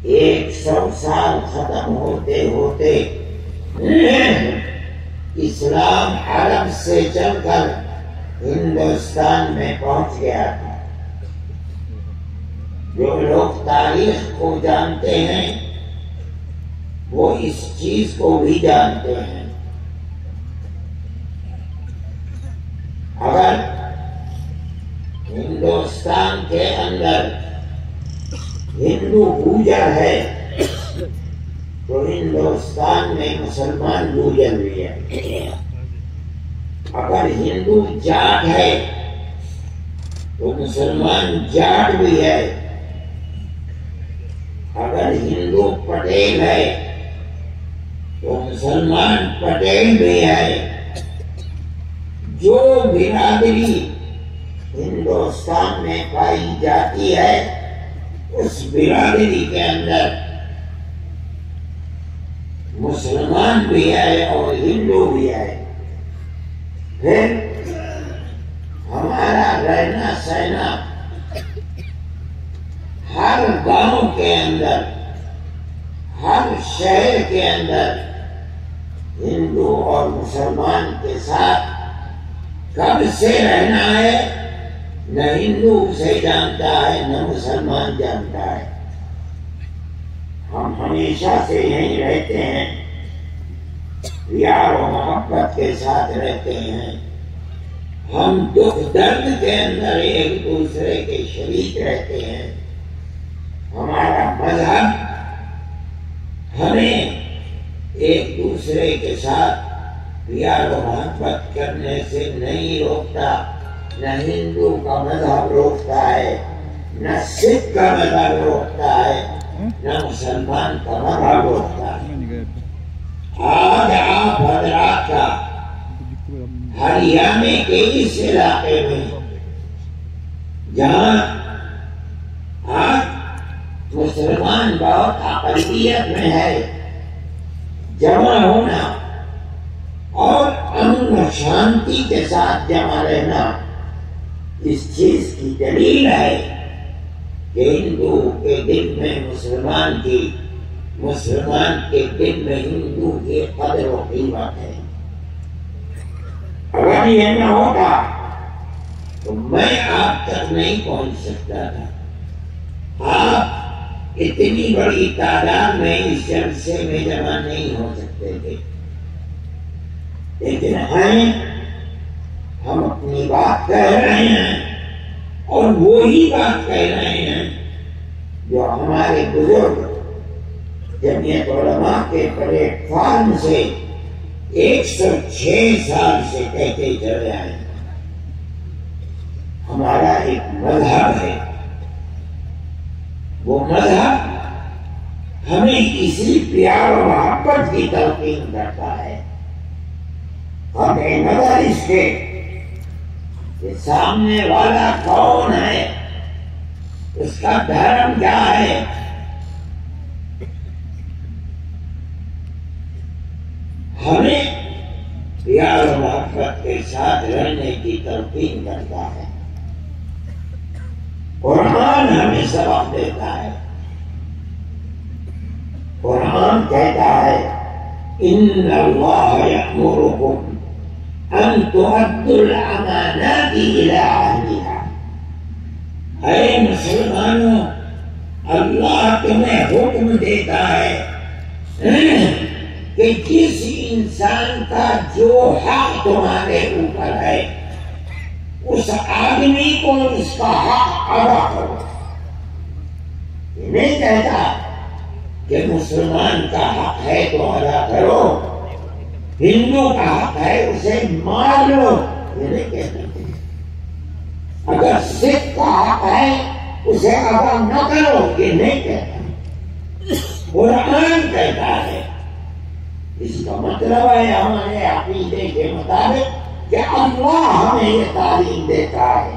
100 سال ختم ہوتے ہوتے اسلام عرب سے چل کر ہندوستان میں پہنچ گیا تھا۔ جو لوگ تاریخ کو جانتے ہیں وہ اس چیز کو بھی جانتے ہیں۔ اگر ہندوستان کے اندر ہندو گوجر ہے تو ہندوستان میں مسلمان گوجر بھی ہے۔ اگر ہندو جاٹ ہے تو مسلمان جاٹ بھی ہے۔ اگر ہندو پٹیل ہے تو مسلمان پٹیل بھی ہے۔ جو برادری ہندوستان میں پائی جاتی ہے اس برادری کے اندر مسلمان بھی ہے اور ہندو بھی ہے۔ پھر ہمارا رہنا سہنا ہر گاؤں کے اندر، ہر شہر کے اندر ہندو اور مسلمان کے ساتھ کب سے رہنا ہے نہ ہندو اسے جانتا ہے نہ مسلمان جانتا ہے۔ ہم ہمیشہ سے یہیں رہتے ہیں، پیار و محبت کے ساتھ رہتے ہیں۔ ہم دکھ درد کے اندر ایک دوسرے کے شریک رہتے ہیں۔ ہمارا مذہب ہمیں ایک دوسرے کے ساتھ پیار و محبت کرنے سے نہیں روکتا۔ نہ ہندو کا مذہب روکتا ہے، نہ سکھ کا مذہب روکتا ہے، نہ مسلمان کا مذہب روکتا ہے۔ آج آپ حضرات کا ہریانے کے اس علاقے میں جہاں آج مسلمان بہت اقلیت میں ہے، جمع ہونا اور امن و شانتی کے ساتھ جمع رہنا اس چیز کی دلیل ہے کہ ہندو کے دل میں مسلمان کی، مسلمان کے دل میں ہندو کی قدر و قیمت ہے۔ اگر یہ نہ ہوتا تو میں آپ تک نہیں پہنچ سکتا تھا۔ آپ اتنی بڑی تعداد میں اس جلسے میں جمع نہیں ہو سکتے تھے، لیکن ہم اپنی بات کہہ رہے ہیں اور وہی بات کہہ رہے ہیں جو ہمارے بزرگ جمعیت علماء کے پلیٹ فارم سے 106 سال سے کہتے چلے آئے ہیں۔ ہمارا ایک مذہب ہے، وہ مذہب ہمیں اسی پیار و محبت کی تلقین کرتا ہے۔ قطع نظر اس کے کہ سامنے والا کون ہے، اس کا دھرم کیا ہے، ہمیں پیار و محبت کے ساتھ رہنے کی تلقین کرتا ہے۔ قرآن ہمیں سبق دیتا ہے۔ قرآن کہتا ہے ان اللہ یأمرکم ان تؤدوا الامانات الى اہلها۔ اے مسلمانوں، اللہ تمہیں حکم دیتا ہے کہ جس انسان کا جو حق تمہارے اوپر ہے اس آدمی کو اس کا حق ادا کرو۔ یہ نہیں کہتا کہ مسلمان کا حق ہے تو ادا کرو، ہندو کا حق ہے اسے مار لو، یہ نہیں کہتا۔ اگر سکھ کا حق ہے اسے ادا نہ کرو، یہ نہیں کہتا۔ قرآن کہتا ہے۔ اس کا مطلب ہے ہمارے عقیدے کے مطابق کہ اللہ ہمیں یہ تعلیم دیتا ہے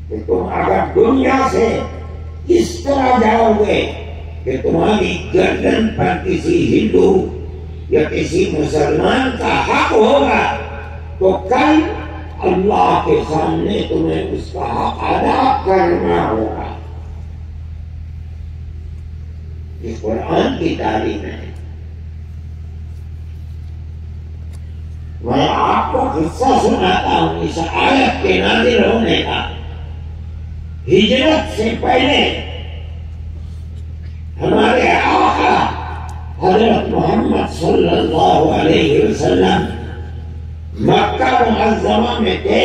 کہ تم اگر دنیا سے اس طرح جاؤ گے کہ تمہاری گردن پر کسی ہندو یا کسی مسلمان کا حق ہوگا تو کل اللہ کے سامنے تمہیں اس کا حق ادا کرنا ہوگا۔ یہ قرآن کی تعلیم ہے۔ میں آپ کو قصہ سناتا ہوں اس آیت کے نازل ہونے کا۔ ہجرت سے پہلے ہمارے آقا حضرت محمد صلی اللہ علیہ وسلم مکہ معظمہ میں تھے۔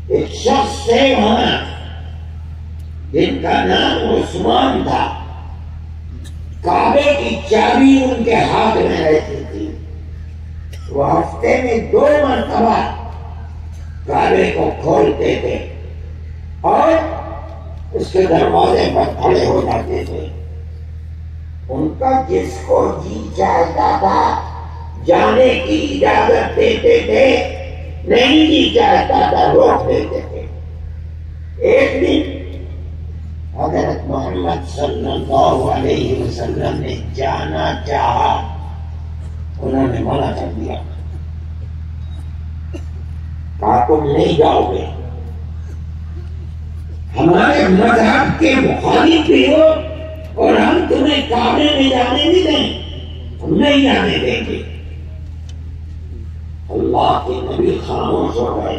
ایک شخص تھے وہاں جن کا نام عثمان تھا، کعبے کی چابی ان کے ہاتھ میں رہتی تھی۔ وہ ہفتے میں 2 مرتبہ کعبے کو کھولتے تھے اور اس کے دروازے پر کھڑے ہو جاتے تھے۔ ان کا جس کو جی چاہتا تھا جانے کی اجازت دیتے تھے، نہیں جی چاہتا تھا روک دیتے تھے۔ ایک دن حضرت محمد صلی اللہ علیہ وسلم نے جانا چاہا، انہوں نے منع کر دیا، کہا تم نہیں جاؤ گے، ہمارے مذہب کے مخالف بھی ہو اور ہم تمہیں کعبے میں جانے نہیں دیں، ہم نہیں جانے دیں گے۔ اللہ کے نبی خاموش ہو گئے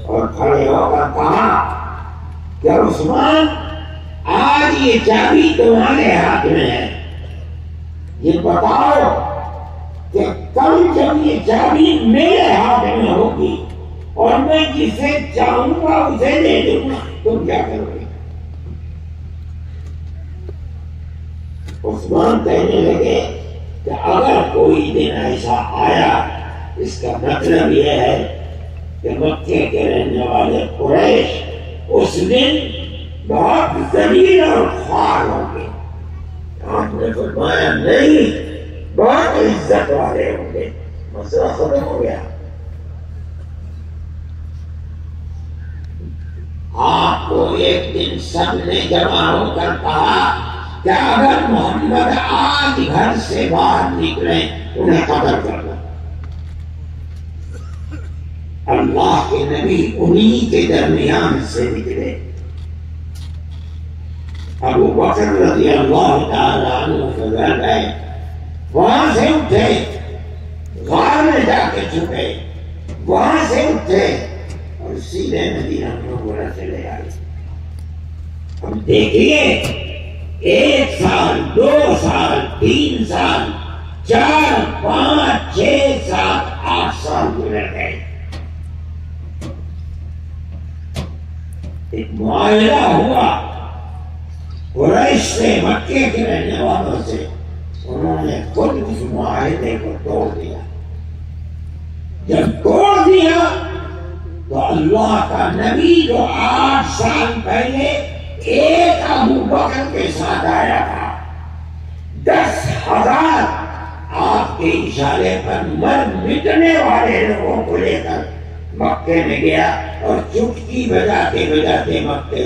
اور کھڑے ہو کر کہا کہ عثمان، آج یہ چابی تمہارے ہاتھ میں ہے، یہ بتاؤ کہ کل جب یہ چابی میرے ہاتھ میں ہوگی اور میں جسے چاہوں گا اسے دے دوں گا، تم کیا کرو گے؟ عثمان کہنے لگے کہ اگر کوئی دن ایسا آیا، اس کا مطلب یہ ہے کہ مکے کے رہنے والے قریش اس دن بہت ذلیل اور خوار ہوں گے۔ آپ نے فرمایا نہیں، بہت عزت والے ہوں گے۔ مسئلہ ختم ہو گیا۔ آپ کو ایک دن سب نے جمع ہو کر کہا کہ اگر محمد آج گھر سے باہر نکلے انہیں قتل کر دو۔ اللہ کے نبی انہی کے درمیان سے نکلے۔ ابو بکر رضی اللہ تعالیٰ عنہ کے گھر گئے، وہاں سے اٹھے، غار میں جا کے چھپے، وہاں سے اٹھے اور سیدھے مدینہ منورہ چلے آئے۔ اب دیکھیے، 1 سال، 2 سال، 3 سال، 4، 5، 6، 7، 8 سال گزر گئے۔ ایک معاہدہ ہوا قریش سے، مکے کے رہنے والوں سے، انہوں نے خود اس معاہدے کو توڑ دیا۔ جب توڑ دیا تو اللہ کا نبی جو 8 سال پہلے ایک ابو بکر کے ساتھ آیا تھا، 10,000 آپ کے اشارے پر مر مٹنے والے لوگوں کو لے کر مکے میں گیا اور چٹکی بجاتے بجاتے مکے